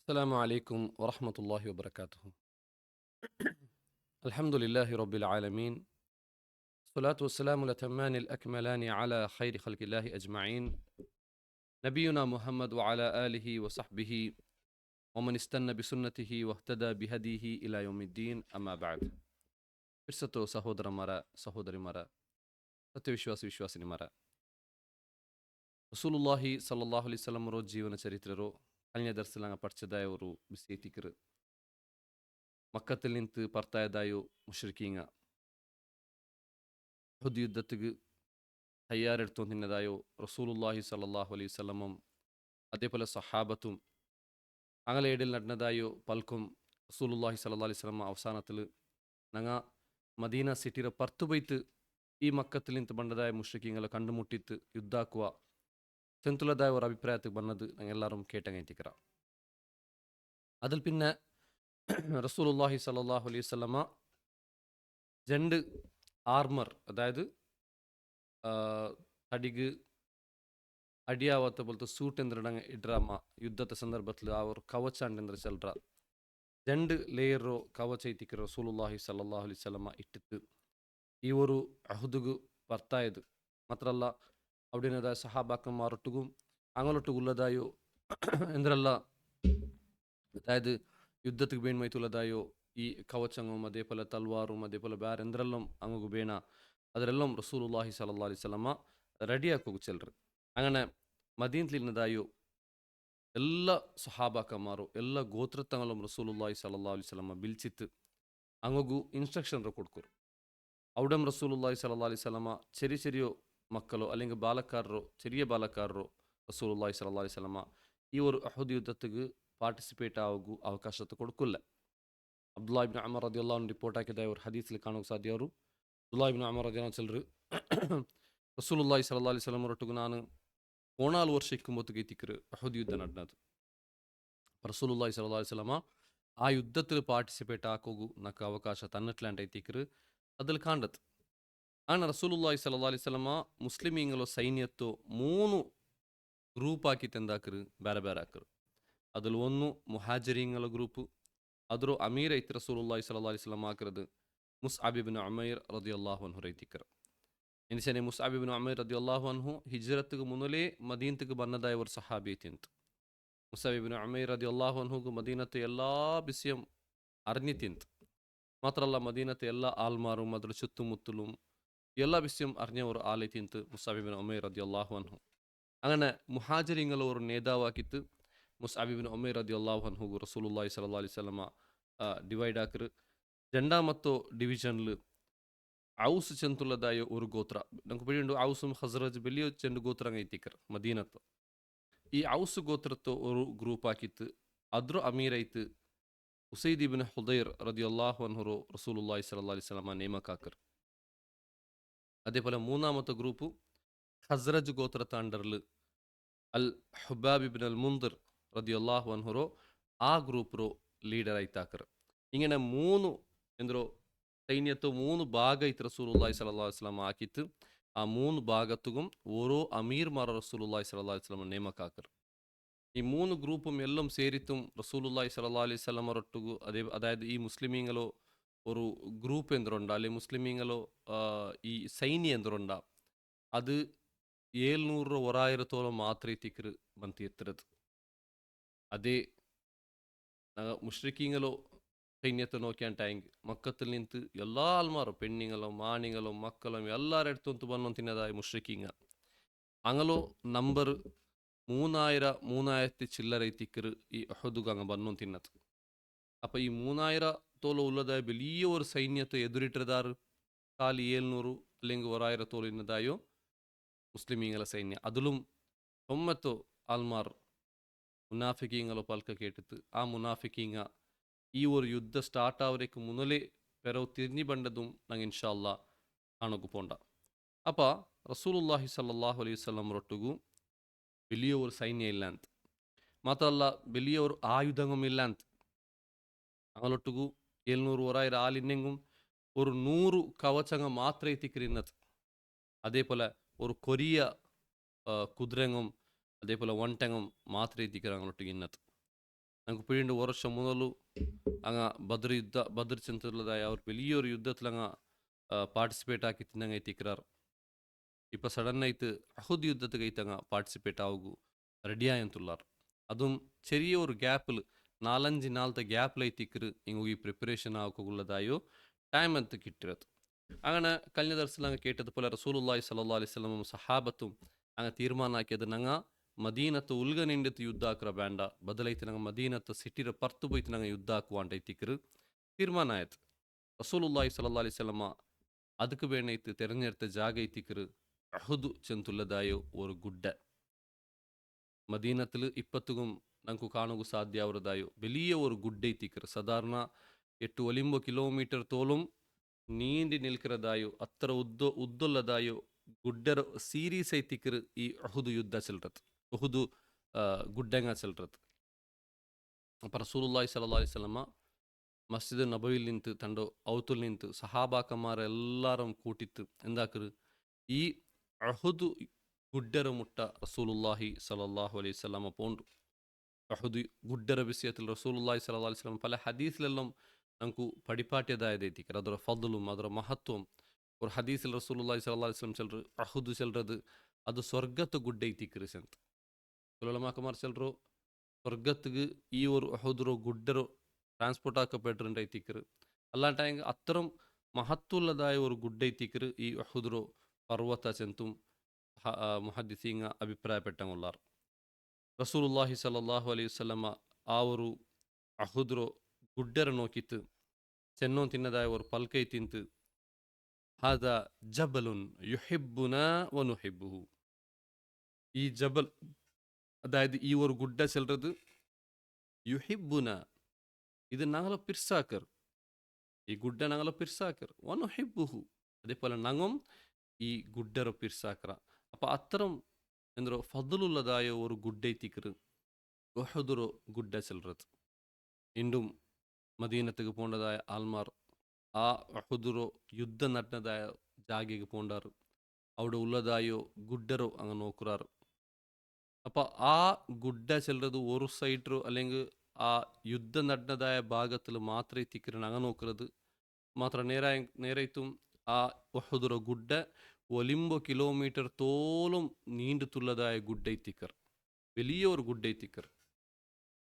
السلام عليكم ورحمة الله وبركاته. الحمد لله رب العالمين. الصلاة والسلام الأتمان الأكملان على خير خلق الله أجمعين. نبينا محمد وعلى آله وصحبه ومن استنى بسنته واهتدى بهديه إلى يوم الدين. أما بعد. ಇರ್ಸತ್ತು ಸಹೋದರ ಮರ ಸಹೋದರಿ ಮರ ವಿಶ್ವಾಸಿನಿ ಮರ ರಸೂಲುಲ್ಲಾಹಿ ಸಲ್ಲಲ್ಲಾಹು ಅಲೈಹಿ ವಸಲ್ಲಂ ರೋ ಜೀವನ ಚರಿತ್ರೆರೋ കഴിഞ്ഞ ദർസിലങ്ങ പഠിച്ചതായ വിശേഷിക്കർ മക്കത്തിൽ നിന്ന് പറത്തായതായോ മുഷ്രിക്കീങ്ങ ഉഹദ് യുദ്ധത്തിക്ക് തയ്യാറെടുത്തു നിന്നതായോ റസൂലുള്ളാഹി സല്ലല്ലാഹു അലൈഹി വസല്ലമും അതേപോലെ സഹാബത്തും അങ്ങനെ ഇടയിൽ നടന്നതായോ പൽക്കും റസൂലുള്ളാഹി സല്ലല്ലാഹു അലൈഹി വസല്ലം അവസാനത്തിൽ ഞങ്ങ മദീന സിറ്റിയുടെ പുറത്തു പോയിട്ട് ഈ മക്കത്തിൽ നിന്ന് ಬಂದದಾയ മുഷ്രിക്കീങ്ങളെ കണ്ടുമുട്ടിത്ത് യുദ്ധാക്കുക ചെന്തുള്ളതായ ഒരു അഭിപ്രായത്തിൽ വന്നത് ഞങ്ങൾ എല്ലാവരും കേട്ടങ്ങെത്തിക്കറ അതിൽ പിന്നെ റസൂലുള്ളാഹി സല്ലല്ലാഹു അലൈഹി വസല്ലമ രണ്ട് ആർമർ അതായത് തടിക്ക് അടിയാവാത്ത പോലത്തെ സൂട്ട് എന്തിടങ്ങ ഇടാമ യുദ്ധത്തെ സന്ദർഭത്തിൽ ആ ഒരു കവച്ചാണ്ടെന്ന് ചെല്ലറ രണ്ട് ലെയറോ കവച്ചൈത്തിക്ക് റസൂലുള്ളാഹി സല്ലല്ലാഹു അലൈഹി വസല്ലമ ഇട്ടിട്ട് ഈ ഒരു അഹുദുഗ് ಬರ್ತಾയത് മാത്രമല്ല അവിടെയുള്ളതായ സഹാബാക്കന്മാരൊട്ടുകും അങ്ങോട്ടൊട്ടുള്ളതായോ എന്തെಲ್ಲ അതായത് യുദ്ധത്തിക്ക് ಬೇಣ್ಮೈತುള്ളതായോ ഈ കവച്ചങ്ങും അതേപോലെ തൽവാറും അതേപോലെ ಬೇರೆ എന്തെല്ലാം അങ്ങ് ಬೇಣ ಅದರೆಲ್ಲಂ റസൂലുള്ളാഹി സ്വല്ലല്ലാഹു അലൈഹി വസല്ലമ റെഡിയാക്കി ചെല്ലറ് അങ്ങനെ മദീനത്തിലിരുന്നതായോ എല്ലാ സഹാബാക്കന്മാരും എല്ലാ ഗോത്രത്തങ്ങളും റസൂലുള്ളാഹി സ്വല്ലല്ലാഹു അലൈഹി വസല്ലമ ಬಿಲ್ಚಿತ್ತು അങ്ങಗೂ ഇൻസ്ട്രക്ഷൻ കൊടുക്കും അവിടെ റസൂലുള്ളാഹി സ്വല്ലല്ലാഹു അലൈഹി വസല്ലമ ചെറിയ ചെറിയ മക്കളോ അല്ലെങ്കിൽ ചെറിയ ബാലക്കാരರೋ റസൂലുള്ളാഹി സ്വല്ലല്ലാഹു അലൈഹി വസല്ലമ ഈ ഒരു അഹുദ് യുദ്ധത്തിക്ക് പാർട്ടിസിപ്പേറ്റ് ಆಗು ಅವಕಾಶத்தை കൊടുക്കില്ല. ಅಬ್ದುಲ್ಲಾ ಇಬ್ನ್ ಉಮರ್ ರದಿಯಲ್ಲಾಹು ಅನ್ಹು ರಿಪೋರ್ಟ್ ಹಾಕಿದ ഒരു ഹദീസിൽ കാണുക സാധ്യವರು ಅಬ್ದುಲ್ಲಾ ಇಬ್ನ್ ಉಮರ್ ರದಿಯಲ್ಲಾಹು ചെല്ലರು റസൂലുള്ളാഹി സ്വല്ലല്ലാഹു അലൈഹി വസല്ലം ಒಟ್ಟಿಗೆ ನಾನು 14 ವರ್ಷ ഇക്കുമ്പോഴത്തേക്ക് എത്തിക്കറ് അഹുദ് യുദ്ധം നടന്നത്. റസൂലുള്ളാഹി സ്വല്ലല്ലാഹു അലൈഹി വസല്ലമ ആ യുദ്ധത്തിൽ പാർട്ടിസിപ്പേറ്റ് ആಕೋಗು ನಕ್ಕೆ ಅವಕಾಶ ತನ್ನಟ್ಲಾಂಟ ಎತ್ತಿಕ್ಕರು അതിൽ ಕಾಂಡತ್ അങ്ങനെ റസൂലുള്ളാഹി സ്വല്ലല്ലാഹു അലൈഹി വസല്ലമ മുസ്ലിമീങ്ങളോ സൈന്യത്തോ 3 ഗ്രൂപ്പ് ആക്കിയിട്ട് എന്താക്കറ് ಬೇರೆ ಬೇರೆ ಹಾಕರು. അതിൽ ഒന്ന് മുഹാജിരീങ്ങളെ ഗ്രൂപ്പ് ಅದ್ರ ಅಮೀರ ಐತಿ ರಸೂಲುಳ್ಳಾಹಿ ಸ್ವಲ್ಲಲ್ಲಾಹು ಅಲೈಹಿ ವಸಲ್ಲಂ ಹಾಕಿರೋದು ಮುಸ್ಅಬ್ ಇಬ್ನ್ ಉಮೈರ್ ರದಿಯಲ್ಲಾಹು ಅನ್ಹು ರೈತಿಕ್ಕರು. ಎನಿಸನೆ ಮುಸ್ಅಬ್ ಇಬ್ನ್ ಉಮೈರ್ ರದಿಯಲ್ಲಾಹು ಅನ್ಹು ಹಿಜ್ರತ್ಗೆ ಮುನ್ನಲೇ ಮದೀನತ್ಗೆ ಬನ್ನದಾಯ ഒരു സഹാബി ಐತಿಂತ. മുസ്അബ് ഇബ്ൻ ഉമൈർ റളിയല്ലാഹു അൻഹുക്ക് മദീനത്തെ എല്ലാ വിഷയം അറിഞ്ഞിത്തിಂತ. മാത്രമല്ല മദീനത്തെ എല്ലാ ആൾമാരും അതിൽ ചുറ്റുമുത്തലും എല്ലാ വിഷയം അറിഞ്ഞ ഒരു ആളൈത്തിಂತ മുസ്അബ് ഇബ്ൻ ഉമൈർ റളിയല്ലാഹു അൻഹു. അങ്ങനെ മുഹാജിരിങ്ങളെ ഒരു നേതാവാക്കിയിട്ട് മുസ്അബ് ഇബ്ൻ ഉമൈർ റളിയല്ലാഹു അൻഹു റസൂലുള്ളാഹി സ്വല്ലല്ലാഹു അലൈഹി വസല്ലമ ഡിവൈഡ് ആക്കറ്. രണ്ടാമത്തെ ഡിവിഷനിൽ ഔസ് ചെന്തുള്ളതായ ഒരു ഗോത്ര നമുക്ക് പിടിയുണ്ട്. ഔസും ഹസ്റജ് വലിയ ചെണ്ട് ഗോത്രങ്ങൾ എത്തിക്കർ മദീനത്ത്. ഈ ഔസ് ഗോത്രത്തെ ഒരു ഗ്രൂപ്പ് ആക്കിയിട്ട് അದ್ರ ಅಮೀರ್ ಐತು ഉസൈദ് ഇബ്ൻ ഹുദൈർ റളിയല്ലാഹു അൻഹു റസൂലുള്ളാഹി സ്വല്ലല്ലാഹു അലൈഹി വസല്ലമ ನೇಮಕಾಕರು. അതേപോലെ മൂന്നാമത്തെ ഗ്രൂപ്പ് ഹസ്റജ് ഗോത്രത്തെ അണ്ടറിൽ അൽ ഹുബാബ് ഇബ്ൻ അൽ മുൻദിർ റളിയല്ലാഹു അൻഹു ആ ഗ്രൂപ്പ് ലീഡർ ആയിത്താക്കರು. ഇങ്ങനെ 3 ಎಂದ್ರೋ സൈന്യത്തെ 3 ഭാഗ ಐತು റസൂലുള്ളാഹി സ്വല്ലല്ലാഹു അലൈഹി വസല്ലമ ആക്കിയിട്ട് ആ 3 ഭാഗത്തും ഓരോ അമീർമാർ റസൂലുള്ളാഹി സ്വല്ലല്ലാഹു അലൈഹി വസല്ലമ ನೇಮಕಾಕರು. ഈ 3 ഗ്രൂപ്പും എല്ലാം ಸೇರಿത്തും റസൂലുള്ളാഹി സ്വല്ലല്ലാഹു അലൈഹി വസല്ലമರೊಟ್ಟಿಗೂ അതായത് ഈ മുസ്ലിമീങ്ങളോ ഒരു ഗ്രൂപ്പ് എന്തുണ്ട് അല്ലെങ്കിൽ മുസ്ലിമീങ്ങളോ ഈ സൈന്യ എന്തുണ്ട അത് 700 1000 മാത്രമേ തിക്കറ് ಬಂತು എത്തുന്നത്. അതേ മുഷ്രിക്കീങ്ങളോ സൈന്യത്തെ നോക്കിയാണ്ടായെങ്കിൽ മക്കത്തിൽ നിന്ന് എല്ലാ ആൾമാരും പെണ്ണുങ്ങളും ആണുങ്ങളും മക്കളും എല്ലാവരുടെ അടുത്തും വന്നു തിന്നതായ മുഷ്രിക്കീങ്ങ അങ്ങലോ നമ്പർ 3000 ചില്ലറ തിക്കറ് ഈ അഹുദുഗ് അങ്ങ് വന്നു തിന്നത്. അപ്പം ഈ 3000 ഉള്ളതായ വലിയ ഒരു സൈന്യത്തെ എതിരിട്ടതാറ് കാലി 700 അല്ലെങ്കിൽ 1000 ഇന്നതായോ മുസ്ലിമീങ്ങളെ സൈന്യം. അതിലും 90 ആൾമാർ മുനാഫിക്കീങ്ങളോ പൽക്ക കേട്ടിട്ട് ആ മുനാഫിക്കീങ്ങ ഈ ഒരു യുദ്ധ സ്റ്റാർട്ട് ആവരേക്ക് മുന്നലേ പെരവ് തിരിഞ്ഞു ബണ്ടതും ഞങ്ങൾ ഇൻഷാ അല്ലാ കാണുക പോണ്ട. അപ്പം റസൂലുള്ളാഹി സ്വല്ലല്ലാഹു അലൈഹി വസല്ലം ರೊಟ್ಟಿಗೂ വലിയ ഒരു സൈന്യം ಇಲ್ಲ ಅಂತ, മാത്രമല്ല വലിയ ഒരു ആയുധങ്ങളും ಇಲ್ಲ ಅಂತ. അങ്ങോട്ടു 700 1000 ആളിനെങ്കും ഒരു 100 കവചങ്ങൾ മാത്രമേ തിക്കറിയുന്നത്. അതേപോലെ ഒരു കൊറിയ കുതിരങ്ങും അതേപോലെ ഒട്ടകവും മാത്രമേ തിക്കറ് അങ്ങോട്ടേക്ക് ഇന്നത്. ഞങ്ങൾക്ക് പിഴീണ്ട് വർഷം മുതൽ അങ്ങ് ബദർ ചെന്നുള്ളതായ അവർ വലിയൊരു യുദ്ധത്തിൽ അങ്ങ് പാർട്ടിസിപ്പേറ്റ് ആക്കി തിന്നങ്ങ് എത്തിക്கிறாർ. ഇപ്പം സഡന്നായിട്ട് അഹുദ് യുദ്ധത്തിൽ കൈത്തങ്ങ പാർട്ടിസിപ്പേറ്റ് ആവുകു റെഡിയായെന്നുള്ളാർ. അതും ചെറിയ ഒരു ഗ്യാപ്പിൽ 4-5 നാളത്തെ ഗ്യാപ്പിലൈത്തിക്കറ് ഇങ്ങ് ഈ പ്രിപ്പറേഷൻ ആക്കുള്ളതായോ ടൈം ಅಂತ കിട്ടിയത്. അങ്ങനെ കഴിഞ്ഞ ദിവസം അങ്ങ് കേട്ടതുപോലെ റസൂലുള്ളാഹി സ്വല്ലല്ലാഹു അലൈഹി വസല്ലം സഹാബത്തും അങ്ങ് തീരുമാനം ആക്കിയത് ഞങ്ങ മദീനത്ത് ഉൽഗ ನಿಂಡಿತ್ತು ಯುದ್ಧ ಹಾಕ್ರ ಬೇಂಡ ಬದಲೈತಿ ನಂಗೆ ಮದೀನತ್ತು ಸಿಟ್ಟಿರ ಪರ್ತು ಹೋಯ್ತು ನಂಗೆ ಯುದ್ಧ ಹಾಕುವ ಅಂತ ಐತಿಕ್ಕರು ತೀರ್ಮಾನ ಆಯ್ತು. റസൂലുള്ളാഹി സ്വല്ലല്ലാഹു അലൈഹി വസല്ലമ അതുക്ക് വേണ്ടിയിട്ട് തിരഞ്ഞെടുത്ത ജാഗ ಐತಿಕ್ಕರು അഹുദ് ചെന്നുള്ളതായ ഒരു ഗുഡ്ഡ മദീനത്തിൽ ഇപ്പത്തും നമുക്ക് കാണുക സാധ്യവരുതായോ വലിയ ഒരു ഗുഡ് ಐತಿಕ್ಕರು സാധാരണ 8-9 കിലോമീറ്റർ തോലും നീണ്ടി നിൽക്കുന്നതായോ അത്ര ഉദ്ദുള്ളതായോ ഗുഡ്ഡർ സീരീസ് ಐತಿಕ್ಕರು ഈ അഹുദ് യുദ്ധ ചെല്ലത് അഹുദ് ഗുഡ്ഡങ്ങ ചെല്ലത്. അപ്പം റസൂലുള്ളാഹി സ്വല്ലല്ലാഹു അലൈഹി വസല്ലമ മസ്ജിദ് നബവിയിൽ നിന്ത് തൻ്റെ ഔത്തുൽ നിന്ത് സഹാബാക്കന്മാരെല്ലാവരും കൂട്ടിത്ത് എന്താക്കറ് ഈ അഹുദ് ഗുഡ്ഡര മുട്ട റസൂലുള്ളാഹി സ്വല്ലല്ലാഹു അലൈഹി വസല്ലമ പോണ്ടു. അഹുദ് ഗുഡ്ഡര വിഷയത്തിൽ റസൂലുള്ളാഹി സ്വല്ലല്ലാഹു അലൈഹി വസല്ലം പല ഹദീസിലെല്ലാം നമുക്ക് പഠിപ്പാട്ടിയതായതെത്തിക്കറ് ಅದರ ഫضലും ಅದರ മഹത്വം. ഒരു ഹദീസിൽ റസൂലുള്ളാഹി സ്വല്ലല്ലാഹു അലൈഹി വസല്ലം ചെല്ലറ് അഹുദ് ചെല്ലത് അത് സ്വർഗത്ത് ഗുഡ് ಐತಿಕ್ಕರು ಅಂತ. ഉലമാക്കന്മാർ ചെല്ലರು സ്വർഗത്തുക്ക് ഈ ഒരു അഹുദുറോ ഗുഡ്ഡറോ ട്രാൻസ്പോർട്ട് ആക്കപ്പെട്ടിട്ടുണ്ട് ಐತಿಕ್ಕರು അല്ലാണ്ടായെങ്കിൽ അത്തരം മഹത്വമുള്ളതായ ഒരു ഗുഡ് ಐತಿಕ್ಕರು ഈ അഹുദുറോ പർവ്വത ചെന്തും മുഹദ്ദിസീങ്ങ അഭിപ്രായപ്പെട്ടങ്ങുള്ളാർ. റസൂലുള്ളാഹി സ്വല്ലല്ലാഹു അലൈഹി വസല്ലമ ആ ഒരു അഹുദുറോ ഗുഡ്ഡര നോക്കിത്ത് ചെന്നോ തിന്നതായ ഒരു പൽക്കൈ തിന്ത് ഹാദ ജബലുൻ യുഹിബ്ബുന വനുഹിബ്ബുഹു. ഈ ജബൽ അതായത് ഈ ഒരു ഗുഡ്ഡ ചെല്ലത് യുഹിബ്ബുന ഇത് ഞങ്ങളെ പിർസാക്കർ ഈ ഗുഡ്ഡ ഞങ്ങളെ പിർസാക്കർ വനുഹിബ്ബുഹു അതേപോലെ ഞങ്ങും ഈ ഗുഡ്ഡര പിർസാക്കറ. അപ്പം അത്തരം എന്തോ ഫضലുള്ളതായ ഒരു ഗുഡ് ಐತಿಕ್ಕರು ഉഹുദുറോ ഗുഡ്ഡ ചെല്ലത്. ഇണ്ടും മദീനത്തേക്ക് പോകേണ്ടതായ ആൾമാർ ആ ഉഹുദുറോ യുദ്ധം നടന്നതായ ജാഗയ്ക്ക് പോണ്ടാറ് അവിടെ ഉള്ളതായോ ഗുഡ്ഡറോ അങ്ങ് നോക്കുറാറ്. അപ്പം ആ ഗുഡ്ഡ ചെല്ലത് ഒരു സൈഡോ അല്ലെങ്കിൽ ആ യുദ്ധം നടന്നതായ ഭാഗത്തിൽ മാത്രമേ തിക്കറിന് അങ്ങ് നോക്കുന്നത് മാത്രം നേരായിട്ടും ആ ഉഹുദുറോ ഗുഡ്ഡ 9 കിലോമീറ്റർ തോലും നീണ്ടുത്തുള്ളതായ ഗുഡ് ಐತಿಕ್ಕർ വലിയ ഒരു ഗുഡ് ಐತಿಕ್ಕർ.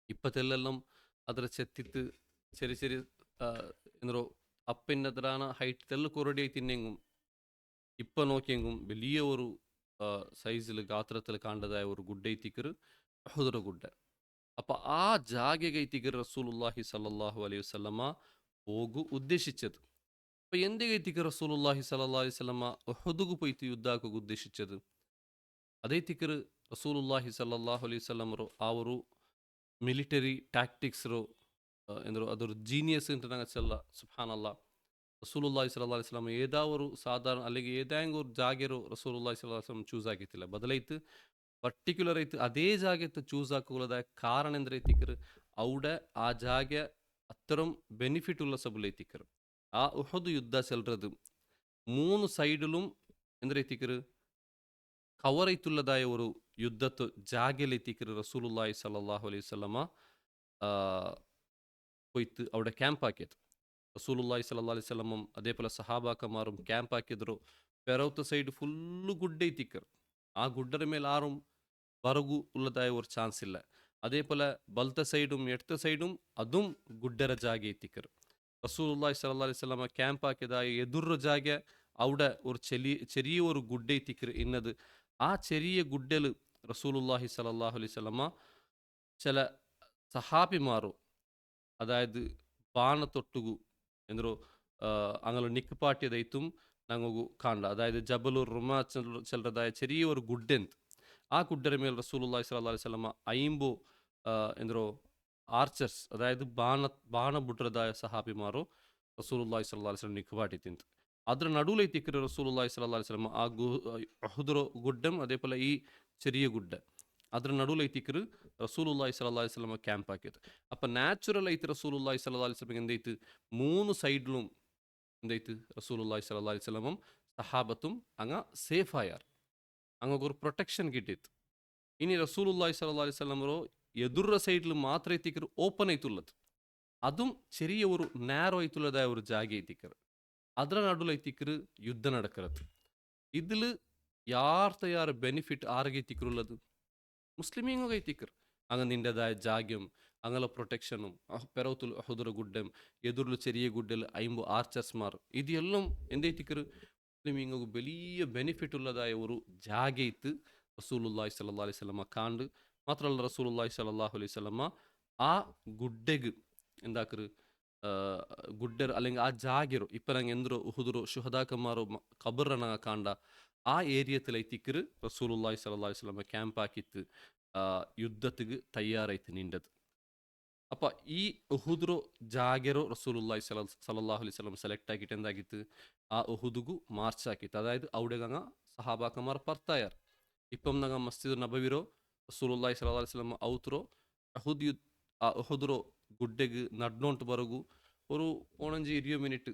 ഇപ്പത്തെല്ലാം ಅದರ ചെത്തിത്ത് ചെറിയ ചെറിയ എന്തോ അപ്പിന്നതിലാണ് ഹൈറ്റ് തെല്ല് കുറടി തിന്നെങ്കും ഇപ്പം നോക്കിയെങ്കും വലിയ ഒരു സൈസിൽ ഗാത്രത്തിൽ കാണേണ്ടതായ ഒരു ഗുഡ് ಐತಿಕ್ಕರು അഹുദുറ ഗുഡ്ഡ. അപ്പം ആ ജാഗയ്ക്ക് ಐತಿಕ್ಕರು റസൂലുള്ളാഹി സ്വല്ലല്ലാഹു അലൈഹി വസല്ലമ ಹೋಗು ഉദ്ദേശിച്ചത്. അപ്പം എന്തിಗೆ ಐತಿಕ್ಕರು റസൂലുള്ളാഹി സ്വല്ലല്ലാഹു അലൈഹി വസല്ലമ ഉഹുദുക്ക് പോയിട്ട് യുദ്ധാക്കുക ഉദ്ദേശിച്ചത് അതೈತಿಕ್ಕರು റസൂലുള്ളാഹി സ്വല്ലല്ലാഹു അലൈഹി വസല്ലമರು ആ ഒരു ಮಿಲಿಟರಿ ಟ್ಯಾಕ್ಟಿಕ್ಸ್ರು ಎಂದರು ಅದರ ಜೀನಿಯಸ್ ಅಂತ ನಂಗೆ ಚೆಲ್ಲ ಸುಬ್ಹಾನಲ್ಲ. റസൂലുള്ളാഹി സ്വല്ലല്ലാഹു അലൈഹി വസല്ലം ഏതാവൊരു സാധാരണ അല്ലെങ്കിൽ ഏതെങ്കിലും ഒരു ജാഗರು റസൂലുള്ളാഹി സ്വല്ലല്ലാഹു അലൈഹി വസല്ലം ಚೂಸ್ ಆಗಿತ್ತಿಲ್ಲ ಬದಲೈತು ಪರ್ಟಿಕ್ಯುಲರ್ ಐತು ಅದೇ ಜಾಗತ್ತು ಚೂಸ್ ಹಾಕುವುದಾದ ಕಾರಣ ಎಂದ್ರೆ ಐತಿಕ್ಕರು അവിടെ ആ ജാഗ അത്തരം ബെനിഫിറ്റ് ഉള്ള സബുൽ ಐತಿಕ್ಕರು. ആ ഉഹദ് യുദ്ധ ചെല്ലത് 3 സൈഡിലും എന്തിക്കറ് കവർ ಐತುള്ളതായ ഒരു യുദ്ധത്ത് ജാഗയിൽ ಐತಿಕ್ಕರು റസൂലുള്ളാഹി സ്വല്ലല്ലാഹു അലൈഹി വസല്ലമ പോയിട്ട് അവിടെ ക്യാമ്പ് ആക്കിയത്. റസൂലുള്ളാഹി സ്വല്ലല്ലാഹു അലൈഹി വസല്ലമും അതേപോലെ സഹാബാക്കന്മാരും ക്യാമ്പ് ആക്കിയದ್ರು പെറവത്തെ സൈഡ് ഫുള്ള് ഗുഡ് ಐತಿಕ್ಕರು. ആ ഗുഡ്ഡರ ಮೇಲೆ ആരും ಬರಗು ഉള്ളതായ ഒരു ചാൻസ് ഇല്ല. അതേപോലെ ബലത്തെ സൈഡും ഇടത്തെ സൈഡും അതും ഗുഡ്ഡര ജാഗ ಐತಿಕ್ಕರು. റസൂലുള്ളാഹി സ്വല്ലല്ലാഹു അലൈഹി വസല്ലമ ക്യാമ്പ് ആക്കിയതായ എതിർ ജാഗ അവിടെ ഒരു ചെറിയ ഒരു ഗുഡ് ಐತಿಕ್ಕರು ഇന്നത് ആ ചെറിയ ഗുഡ്ഡൽ റസൂലുള്ളാഹി സ്വല്ലല്ലാഹു അലൈഹി വസല്ലമ ചില സഹാബിമാರು അതായത് ಬಾಣತೊಟ್ಟುಗು ಎಂದರು അങ്ങനെ നിക്കുപാട്ടിയതായിട്ടും ഞങ്ങൾക്ക് കാണണ്ട. അതായത് ജബലുർ റുമ ചെല്ലതായ ചെറിയ ഒരു ഗുഡ്ഡെന്ത് ആ ഗുഡ്ഡര മേൽ റസൂലുള്ളാഹി സ്വല്ലല്ലാഹു അലൈഹി വസല്ലമ 5 ಎಂದರು ಆರ್ಚರ್ಸ್ അതായത് ಬಾಣ ಬಿಡ್ರದಾಯ ಸಹಾಬಿಮಾರು റസൂലുള്ളാഹി സ്വല്ലല്ലാഹു അലൈഹി വസല്ലം നിക്കുപാട്ടി തിന്ത് ಅದರ ನಡುவில் ಐತಿಕ್ಕರು റസൂലുള്ളാഹി സ്വല്ലല്ലാഹു അലൈഹി വസല്ലം ആ ഉഹുദുറോ ഗുഡ്ഡം അതേപോലെ ഈ ചെറിയ ഗുഡ്ഡ ಅದರ ನಡುவில் ಐತಿಕ್ಕರು റസൂലുള്ളാഹി സ്വല്ലല്ലാഹു അലൈഹി വസല്ലം ക്യാമ്പ് ആക്കിയത്. അപ്പം നാച്ചുറൽ ആയിട്ട് റസൂലുള്ളാഹി സ്വല്ലല്ലാഹു അലൈഹി വസല്ലം എന്തായിട്ട് 3 സൈഡിലും എന്തായിട്ട് റസൂലുള്ളാഹി സ്വല്ലല്ലാഹു അലൈഹി വസല്ലമും സഹാബത്തും അങ്ങ് സേഫ് ആയാർ അങ്ങൊരു പ്രൊട്ടക്ഷൻ കിട്ടിയത്. ഇനി റസൂലുള്ളാഹി സ്വല്ലല്ലാഹു അലൈഹി വസല്ലം ಎದುರ ಸೈಡ್ಲು ಮಾತ್ರ ಐತಿಕ್ಕರು ಓಪನ್ ಐತುಲ್ಲದು. അതും ചെറിയ ഒരു നാരോ ആയിട്ടുള്ളതായ ഒരു ജാഗ എത്തിക്കറ്. ಅದರ ನಡುಲ ಐತಿಕ್ಕರು ಯುದ್ಧ നടക്കറത്. ഇതിൽ ಯಾರ ಬೆನಿಫಿಟ್ ಆರಿಗೆ ಐತಿಕ್ಕರುಲ್ಲದು ಮುಸ್ಲಿಮೀಂಗ ಐತಿಕ್ಕರು. അങ്ങ് നിൻ്റെതായ ജാഗ്യം അങ്ങനെ പ്രൊട്ടക്ഷനും പെറവത്തുൽ ഹുദുറ ഗുഡ്ഡം എതിർಲು ചെറിയ ഗുഡ്ഡൽ 5 ആർച്ചർസ്മാർ ഇതെല്ലാം എന്തൈത്തിക്കറ് മുസ്ലിമീങ്ങൾക്ക് വലിയ ബെനിഫിറ്റ് ഉള്ളതായ ഒരു ജാഗയിത്ത് റസൂലുള്ളാഹി സ്വല്ലല്ലാഹു അലൈഹി വസല്ലമ കാണ്ട്. മാത്രമല്ല റസൂലുള്ളാഹി സ്വല്ലല്ലാഹു അലൈഹി വസല്ലമ ആ ഗുഡ്ഡെഗ് എന്താക്കറ് ಗುಡ್ಡರ್ അല്ലെങ്കിൽ ಆ ಜಾಗಿರು ಇಪ್ಪ ನಂಗೆ ಎಂದ್ರು ಉಹುದುರು ಶುಹದಾಕಮಾರು ಕಬರ್ರನ ಕಾಂಡ ಆ ಏರಿಯത്തിൽ ಐತಿಕ್ಕರು റസൂലുള്ളാഹി സ്വല്ലല്ലാഹു അലൈഹി വസല്ലമ ക്യാമ്പ് ആക്കിത്ത് ಯುದ್ಧತಿಗೆ ತಯಾರೈತು ನಿಂಡದು. ಅಪ್ಪ ಈ ಉಹುದ್ರು ಜಾಗೆರೋ റസൂലുള്ളാഹി സല്ലല്ലാഹു അലൈഹി വസല്ലം സെലക്ട് ആക്കിയിട്ട് എന്താക്കിത്ത് ആ ഉഹുദുഗു മാർച്ച് ആക്കിത്ത്. അതായത് അവിടെ അങ്ങ് സഹാബാക്കന്മാർ പർത്തായാർ. ഇപ്പം നങ്ങ മസ്ജിദ് നബവിರೋ റസൂലുള്ളാഹി സല്ലല്ലാഹു അലൈഹി വസല്ലം ഔತ್ರೋ ಅಹುದ್ ಯುದ್ಧ ಆ ಉಹುದುರೋ ಗುಡ್ಡೆಗೆ ನಡ್ನೋಂಟು ಬರಗು ഒരു 15-20 മിനിറ്റ്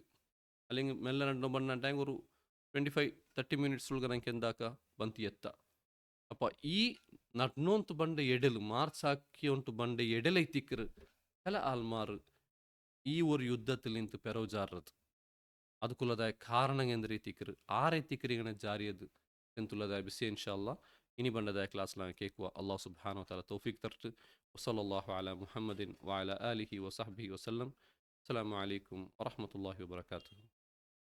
അല്ലെങ്കിൽ മെല്ലെ രണ്ടോ ബണ്ണ ടൈം ഒരു 25-30 ಮಿನಿಟ್ಸ್ ಒಳಗೆ ನಂಗೆ ಎಂದಾಕ ಬಂತು ಎತ್ತ. ಅಪ್ಪ ಈ ನಡ್ನೋಂತು ಬಂಡೆ ಎಡೆಲು ಮಾರ್ಚ್ ಹಾಕಿ ಉಂಟು ಬಂಡೆ ಎಡೆಲೈತಿಕ್ಕರು ಎಲ್ಲ ಆಲ್ಮಾರು ಈ ഒരു യുദ്ധത്തിൽ നിന്ത് പെറോജാറത്. അതുക്കുള്ളതായ കാരണങ്ങൾ എന്ത് ರೀತಿಕ್ಕರು ആ ರೀತಿಕ್ಕರು ഇങ്ങനെ ജാരിയത് എന്തുള്ളതായ വിഷയം ഇൻഷാ അല്ലാഹ് ഇനി പണ്ടതായ ക്ലാസ്സിലാണ് കേൾക്കുക. അല്ലാഹു സുബ്ഹാനഹു വ തആല തൗഫീഖ് തരട്ടെ. വസല്ലല്ലാഹു അലാ മുഹമ്മദിൻ വഅലാ ആലിഹി വസഹ്ബിഹി വസല്ലം. അസ്സലാമു അലൈക്കും വറഹ്മത്തുള്ളാഹി വബറകാതുഹു.